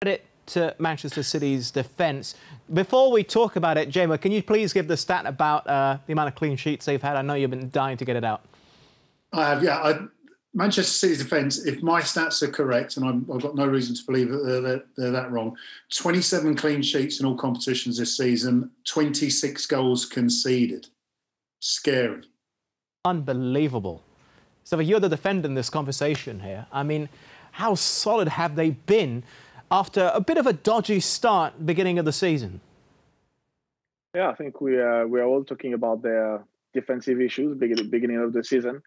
Credit to Manchester City's defence. Before we talk about it, Jamo, can you please give the stat about the amount of clean sheets they've had? I know you've been dying to get it out. I have, yeah. Manchester City's defence, if my stats are correct, and I've got no reason to believe that they're that wrong, 27 clean sheets in all competitions this season, 26 goals conceded. Scary. Unbelievable. So you're the defender in this conversation here. I mean, how solid have they been after a bit of a dodgy start beginning of the season? Yeah, I think we are all talking about their defensive issues beginning of the season,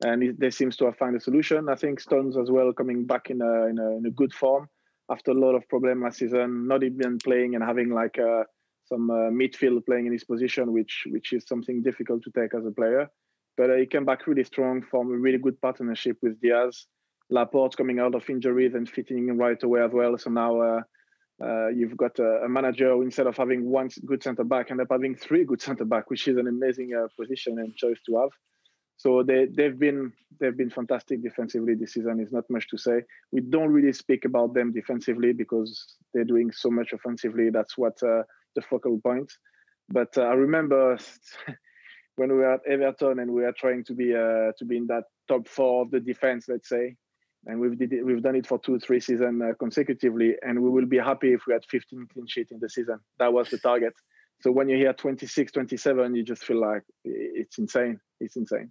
and they seems to have found a solution. I think Stones as well coming back in a good form after a lot of problems last season, not even playing and having like some midfield playing in his position, which is something difficult to take as a player. But he came back really strong, formed a really good partnership with Dias. Laporte coming out of injuries and fitting in right away as well. So now you've got a manager who, instead of having one good centre back, end up having three good centre back, which is an amazing position and choice to have. So they've been fantastic defensively this season. There's not much to say. We don't really speak about them defensively because they're doing so much offensively. That's what the focal point. But I remember when we were at Everton and we were trying to be in that top four of the defense, let's say. And we've done it for 2-3 seasons consecutively, and we will be happy if we had 15 clean sheets in the season. That was the target. So when you hear 26, 27, you just feel like it's insane. It's insane.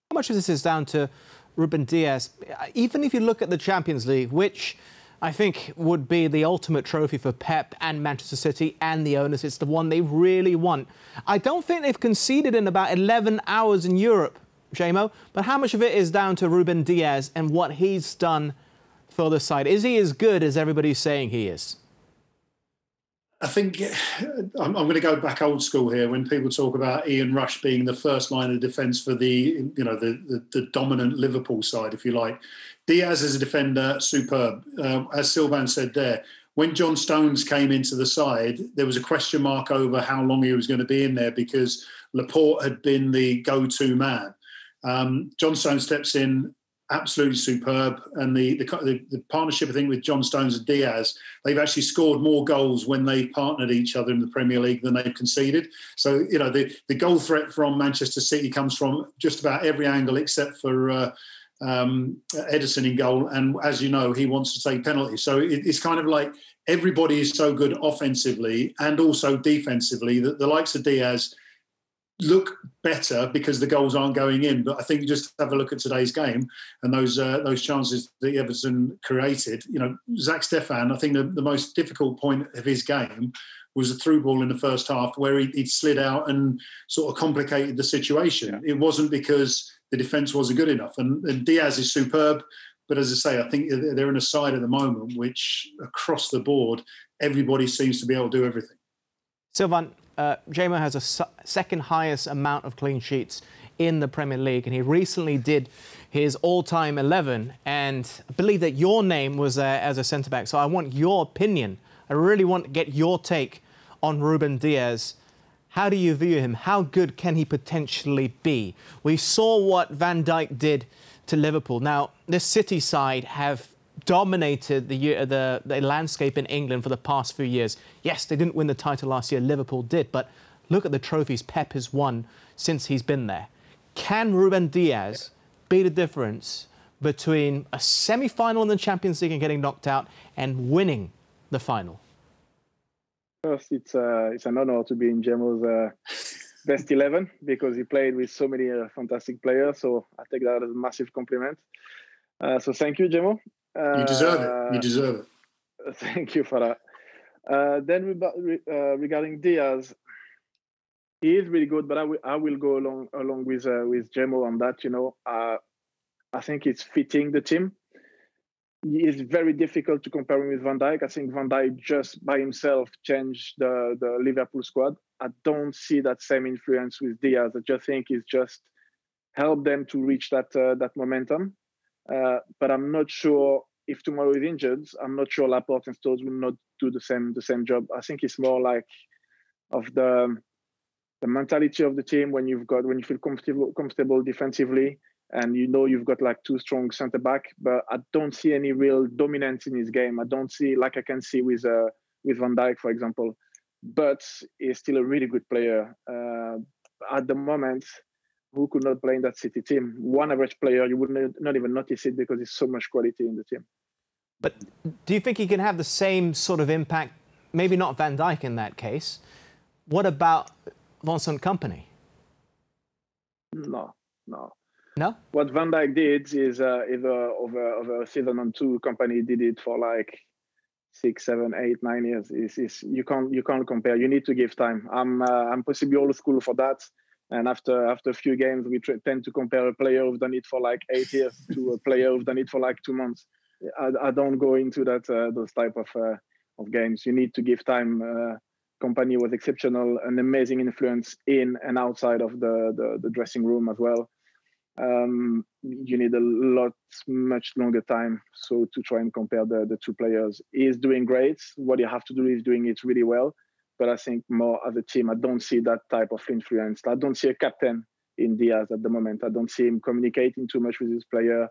How much of this is down to Ruben Dias? Even if you look at the Champions League, which I think would be the ultimate trophy for Pep and Manchester City and the owners, it's the one they really want. I don't think they've conceded in about 11 hours in Europe, Jamo, but how much of it is down to Ruben Dias and what he's done for the side? Is he as good as everybody's saying he is? I think I'm going to go back old school here when people talk about Ian Rush being the first line of defence for the dominant Liverpool side, if you like. Dias as a defender, superb. As Sylvain said there, when John Stones came into the side, there was a question mark over how long he was going to be in there because Laporte had been the go-to man. John Stones steps in, absolutely superb, and the partnership, I think, with John Stones and Dias, they've actually scored more goals when they've partnered each other in the Premier League than they've conceded. So, the goal threat from Manchester City comes from just about every angle except for Edison in goal, and as you know, he wants to take penalties. So it's kind of like everybody is so good offensively and also defensively that the likes of Dias look better because the goals aren't going in. But I think just have a look at today's game and those chances that Everton created. Zach Stefan, I think the most difficult point of his game was a through ball in the first half where he'd slid out and sort of complicated the situation. Yeah. It wasn't because the defence wasn't good enough. And Dias is superb. But as I say, I think they're in a side at the moment which, across the board, everybody seems to be able to do everything. Sylvain, Jamo has a second highest amount of clean sheets in the Premier League, and he recently did his all-time 11, and I believe that your name was there as a centre-back, so I want your opinion. I really want to get your take on Ruben Dias. How do you view him? How good can he potentially be? We saw what Van Dijk did to Liverpool. Now, the City side have dominated the landscape in England for the past few years. Yes, they didn't win the title last year, Liverpool did, but look at the trophies Pep has won since he's been there. Can Ruben Dias be the difference between a semi-final in the Champions League and getting knocked out and winning the final? First, it's an honor to be in Jamo's best 11 because he played with so many fantastic players, so I take that as a massive compliment. So thank you, Jamo. You deserve it. You deserve it. Thank you for that. Then regarding Dias, he is really good, but I will go along with Jamo on that. I think it's fitting the team. It's very difficult to compare him with Van Dijk. I think Van Dijk just by himself changed the Liverpool squad. I don't see that same influence with Dias. I just think it's just helped them to reach that momentum. But I'm not sure if tomorrow is injured. I'm not sure Laporte and Stones will not do the same job. I think it's more like of the mentality of the team when you feel comfortable defensively and you know you've got like two strong centre back, but I don't see any real dominance in his game. I don't see like I can see with Van Dijk, for example, but he's still a really good player. At the moment, who could not play in that City team? One average player, you would not even notice it because there's so much quality in the team. But do you think he can have the same sort of impact? Maybe not Van Dijk in that case. What about Vincent Kompany? No. No? What Van Dijk did is over a season or two, Kompany did it for like 6, 7, 8, 9 years. You can't compare. You need to give time. I'm possibly old school for that. And after a few games, we tend to compare a player who's done it for like 8 years to a player who's done it for like 2 months. I don't go into that those type of games. You need to give time. Kompany was exceptional, an amazing influence in and outside of the dressing room as well. You need much longer time so to try and compare the two players. He is doing great. What you have to do is doing it really well. But I think more as a team, I don't see that type of influence. I don't see a captain in Dias at the moment. I don't see him communicating too much with his player.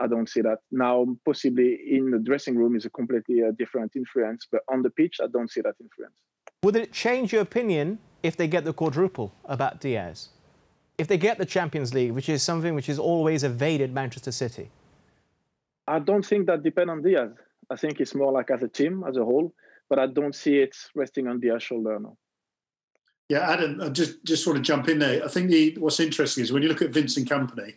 I don't see that. Now, possibly in the dressing room is a completely different influence, but on the pitch, I don't see that influence. Would it change your opinion if they get the quadruple about Dias? If they get the Champions League, which is something which has always evaded Manchester City? I don't think that depends on Dias. I think it's more like as a team, as a whole, but I don't see it resting on Dias' shoulder now. Yeah, Adam, I just want to jump in there. I think what's interesting is when you look at Vincent Kompany,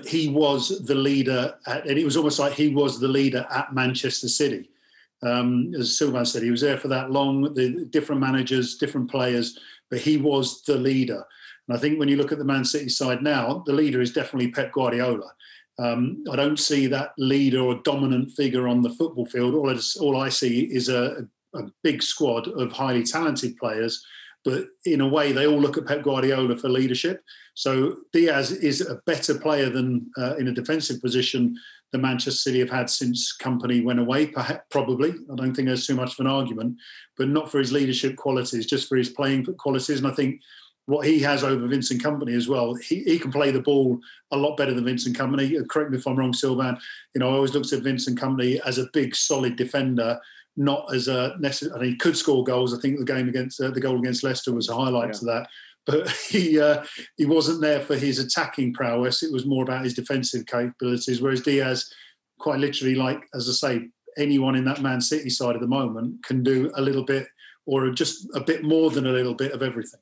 he was the leader, and it was almost like he was the leader at Manchester City. As Sylvain said, he was there for that long, the different managers, different players, but he was the leader. And I think when you look at the Man City side now, the leader is definitely Pep Guardiola. I don't see that leader or dominant figure on the football field. All I see is a big squad of highly talented players, but in a way, they all look at Pep Guardiola for leadership. So Dias is a better player than in a defensive position than Manchester City have had since Kompany went away, probably. I don't think there's too much of an argument, but not for his leadership qualities, just for his playing qualities. And I think what he has over Vincent Kompany as well, he can play the ball a lot better than Vincent Kompany. Correct me if I'm wrong, Sylvain. I always looked at Vincent Kompany as a big, solid defender, not as a necessary. I mean, he could score goals. I think the goal against Leicester was a highlight to that. But he wasn't there for his attacking prowess. It was more about his defensive capabilities. Whereas Dias, quite literally, like as I say, anyone in that Man City side at the moment can do a little bit, or just a bit more than a little bit of everything.